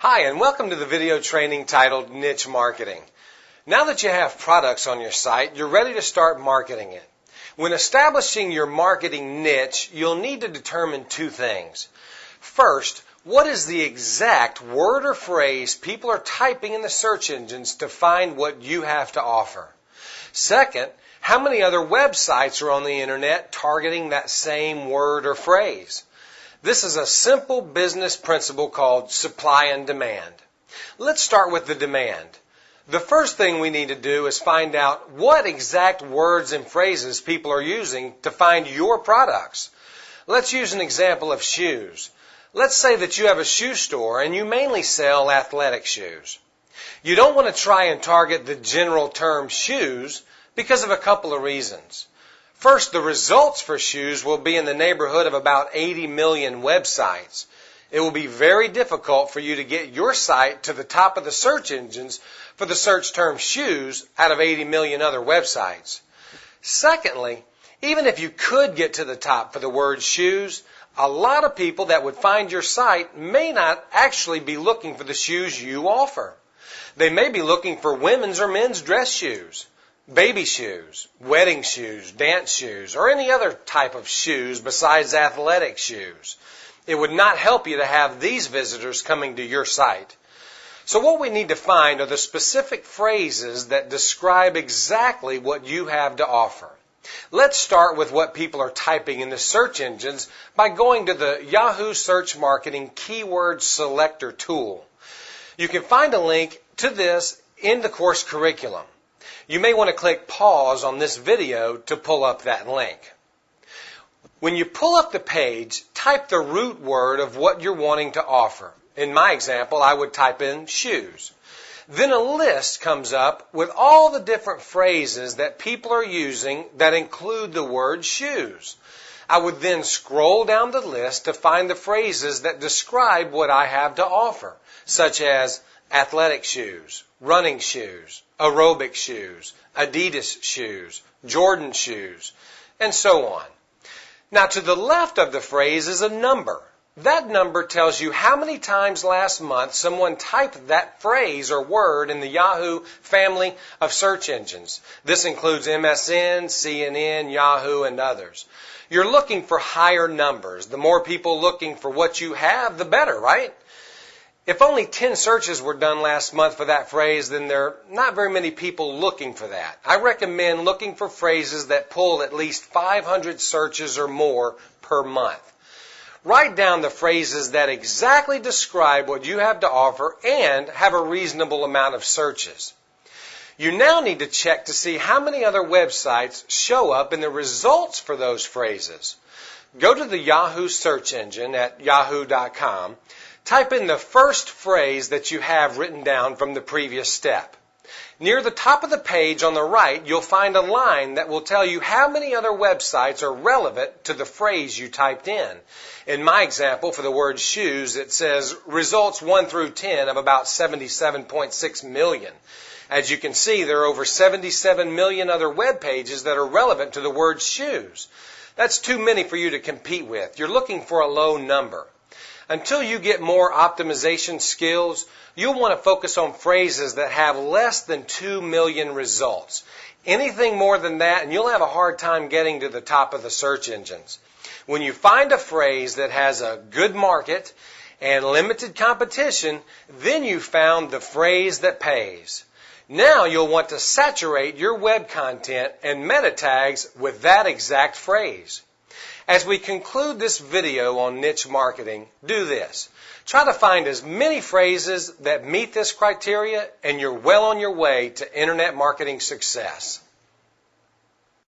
Hi, and welcome to the video training titled Niche Marketing. Now that you have products on your site, you're ready to start marketing it. When establishing your marketing niche, you'll need to determine two things. First, what is the exact word or phrase people are typing in the search engines to find what you have to offer? Second, how many other websites are on the internet targeting that same word or phrase? This is a simple business principle called supply and demand. Let's start with the demand. The first thing we need to do is find out what exact words and phrases people are using to find your products. Let's use an example of shoes. Let's say that you have a shoe store and you mainly sell athletic shoes. You don't want to try and target the general term shoes because of a couple of reasons. First, the results for shoes will be in the neighborhood of about 80 million websites. It will be very difficult for you to get your site to the top of the search engines for the search term shoes out of 80 million other websites. Secondly, even if you could get to the top for the word shoes, a lot of people that would find your site may not actually be looking for the shoes you offer. They may be looking for women's or men's dress shoes, baby shoes, wedding shoes, dance shoes, or any other type of shoes besides athletic shoes. It would not help you to have these visitors coming to your site. So what we need to find are the specific phrases that describe exactly what you have to offer. Let's start with what people are typing in the search engines by going to the Yahoo Search Marketing Keyword Selector tool. You can find a link to this in the course curriculum. You may want to click pause on this video to pull up that link. When you pull up the page, type the root word of what you're wanting to offer. In my example, I would type in shoes. Then a list comes up with all the different phrases that people are using that include the word shoes. I would then scroll down the list to find the phrases that describe what I have to offer, such as athletic shoes, running shoes, aerobic shoes, Adidas shoes, Jordan shoes, and so on. Now to the left of the phrase is a number. That number tells you how many times last month someone typed that phrase or word in the Yahoo family of search engines. This includes MSN, CNN, Yahoo, and others. You're looking for higher numbers. The more people looking for what you have, the better, right? If only 10 searches were done last month for that phrase, then there are not very many people looking for that. I recommend looking for phrases that pull at least 500 searches or more per month. Write down the phrases that exactly describe what you have to offer and have a reasonable amount of searches. You now need to check to see how many other websites show up in the results for those phrases. Go to the Yahoo search engine at yahoo.com. Type in the first phrase that you have written down from the previous step. Near the top of the page on the right, you'll find a line that will tell you how many other websites are relevant to the phrase you typed in. In my example, for the word shoes, it says results 1 through 10 of about 77.6 million. As you can see, there are over 77 million other web pages that are relevant to the word shoes. That's too many for you to compete with. You're looking for a low number. Until you get more optimization skills, you'll want to focus on phrases that have less than 2 million results. Anything more than that, and you'll have a hard time getting to the top of the search engines. When you find a phrase that has a good market and limited competition, then you've found the phrase that pays. Now you'll want to saturate your web content and meta tags with that exact phrase. As we conclude this video on niche marketing, do this. Try to find as many phrases that meet this criteria, and you're well on your way to internet marketing success.